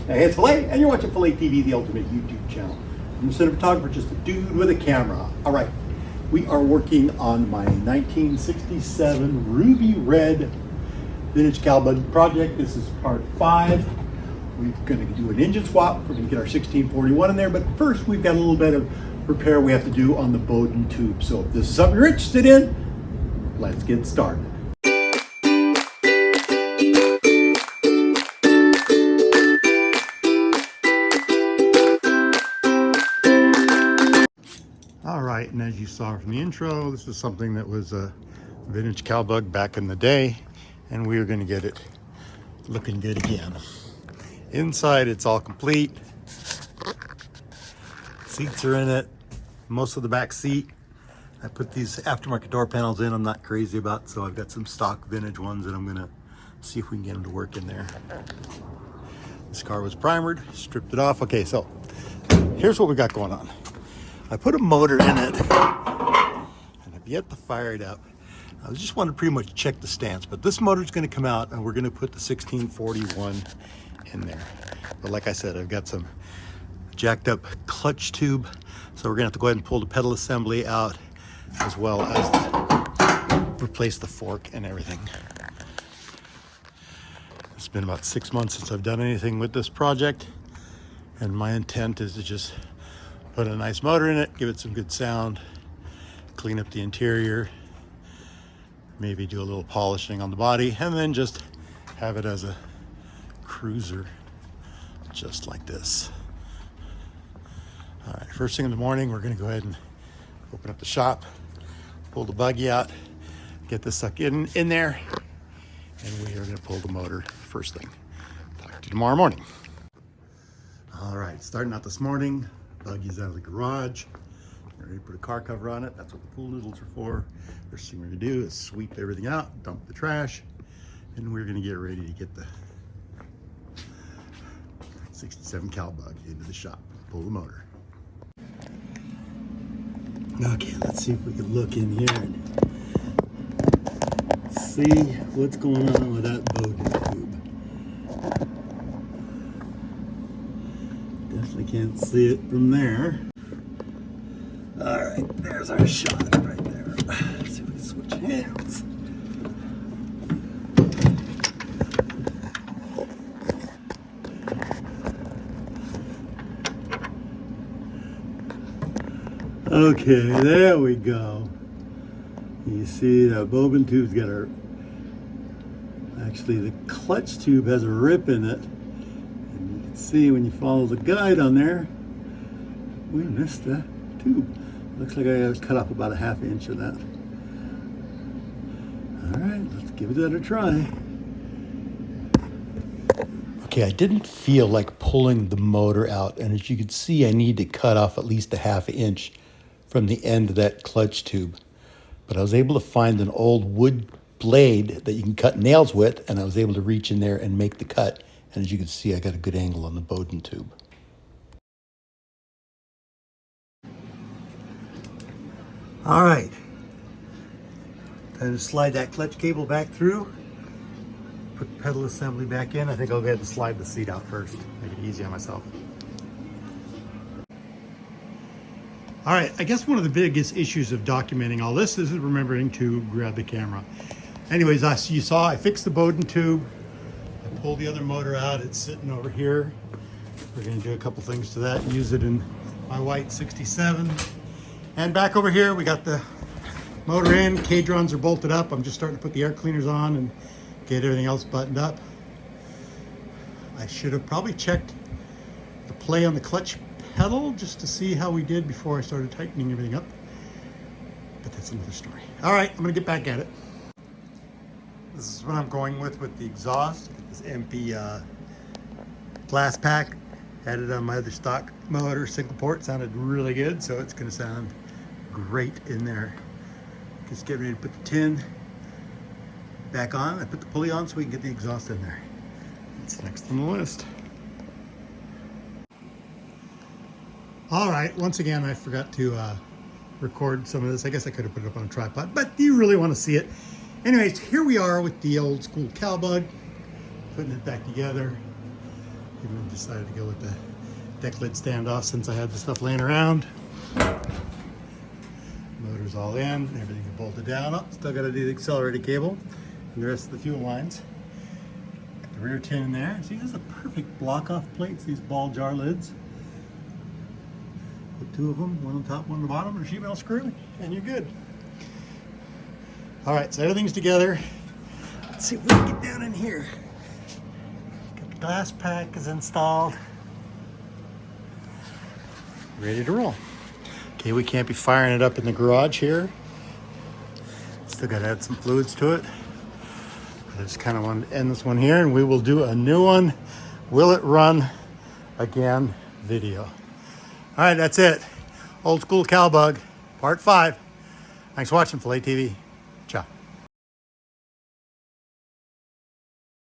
Hey, it's Filet, and you're watching Filet TV, the ultimate YouTube channel. I'm a cinematographer, just a dude with a camera. All right, we are working on my 1967 ruby red vintage cow buggy project. This is part 5. We're going to do an engine swap. We're going to get our 1641 in there, but first we've got a little bit of repair we have to do on the Bowden tube. So if this is something you're interested in, let's get started. All right, and as you saw from the intro, this is something that was a vintage cow bug back in the day, and we are going to get it looking good again. Inside, it's all complete. Seats are in it. Most of the back seat. I put these aftermarket door panels in. I'm not crazy about, so I've got some stock vintage ones, and I'm going to see if we can get them to work in there. This car was primered, stripped it off. Okay, so here's what we got going on. I put a motor in it, and I've yet to fire it up. I just wanted to pretty much check the stance, but this motor is going to come out, and we're going to put the 1641 in there. But like I said, I've got some jacked up clutch tube, so we're going to have to go ahead and pull the pedal assembly out, as well as replace the fork and everything. It's been about 6 months since I've done anything with this project, and my intent is to just put a nice motor in it, give it some good sound, clean up the interior, maybe do a little polishing on the body, and then just have it as a cruiser, just like this. All right, first thing in the morning, we're gonna go ahead and open up the shop, pull the buggy out, get this sucker in there, and we are gonna pull the motor first thing. Talk to you tomorrow morning. All right, starting out this morning, buggy's out of the garage. Ready to put a car cover on it. That's what the pool noodles are for. First thing we're gonna do is sweep everything out, dump the trash, and we're gonna get ready to get the 67 cow bug into the shop. Pull the motor. Okay, let's see if we can look in here and see what's going on with that Bowden tube. Definitely can't see it from there. All right, there's our shot right there. Let's see if we can switch hands. Okay, there we go. You see that Bowden tube's got a, actually the clutch tube has a rip in it. And you can see when you follow the guide on there, we missed that tube. Looks like I cut off about a ½ inch of that. All right, let's give that a try. Okay, I didn't feel like pulling the motor out, and as you can see, I need to cut off at least a ½ inch from the end of that clutch tube. But I was able to find an old wood blade that you can cut nails with, and I was able to reach in there and make the cut. And as you can see, I got a good angle on the Bowden tube. All right, time to slide that clutch cable back through, put the pedal assembly back in. I think I'll go ahead and slide the seat out first, make it easy on myself. All right, I guess one of the biggest issues of documenting all this is remembering to grab the camera. Anyways, as you saw, I fixed the Bowden tube. I pulled the other motor out. It's sitting over here. We're gonna do a couple things to that, use it in my white 67. And back over here, we got the motor in, cadrons are bolted up. I'm just starting to put the air cleaners on and get everything else buttoned up. I should have probably checked the play on the clutch pedal just to see how we did before I started tightening everything up. But that's another story. All right, I'm gonna get back at it. This is what I'm going with the exhaust. This MP glass pack. Had it on my other stock motor, single port, sounded really good, so it's gonna sound great in there. Just get ready to put the tin back on. I put the pulley on so we can get the exhaust in there. That's next on the list. All right, once again, I forgot to record some of this. I guess I could have put it up on a tripod, but do you really want to see it? Anyways, here we are with the old school cow bug, putting it back together. Even decided to go with the deck lid standoff since I had the stuff laying around. Motor's all in, everything is bolted down. Oh, still got to do the accelerator cable and the rest of the fuel lines. Got the rear tin in there. See, this is a perfect block off plates, these ball jar lids. Put two of them, one on top, one on the bottom, and a sheet metal screw, and you're good. All right, so everything's together. Let's see if we can get down in here. Got the glass pack is installed. Ready to roll. Okay, we can't be firing it up in the garage here. Still got to add some fluids to it. I just kind of wanted to end this one here, and we will do a new one. Will it run again video. All right, that's it. Old school cowbug, part 5. Thanks for watching Filet TV.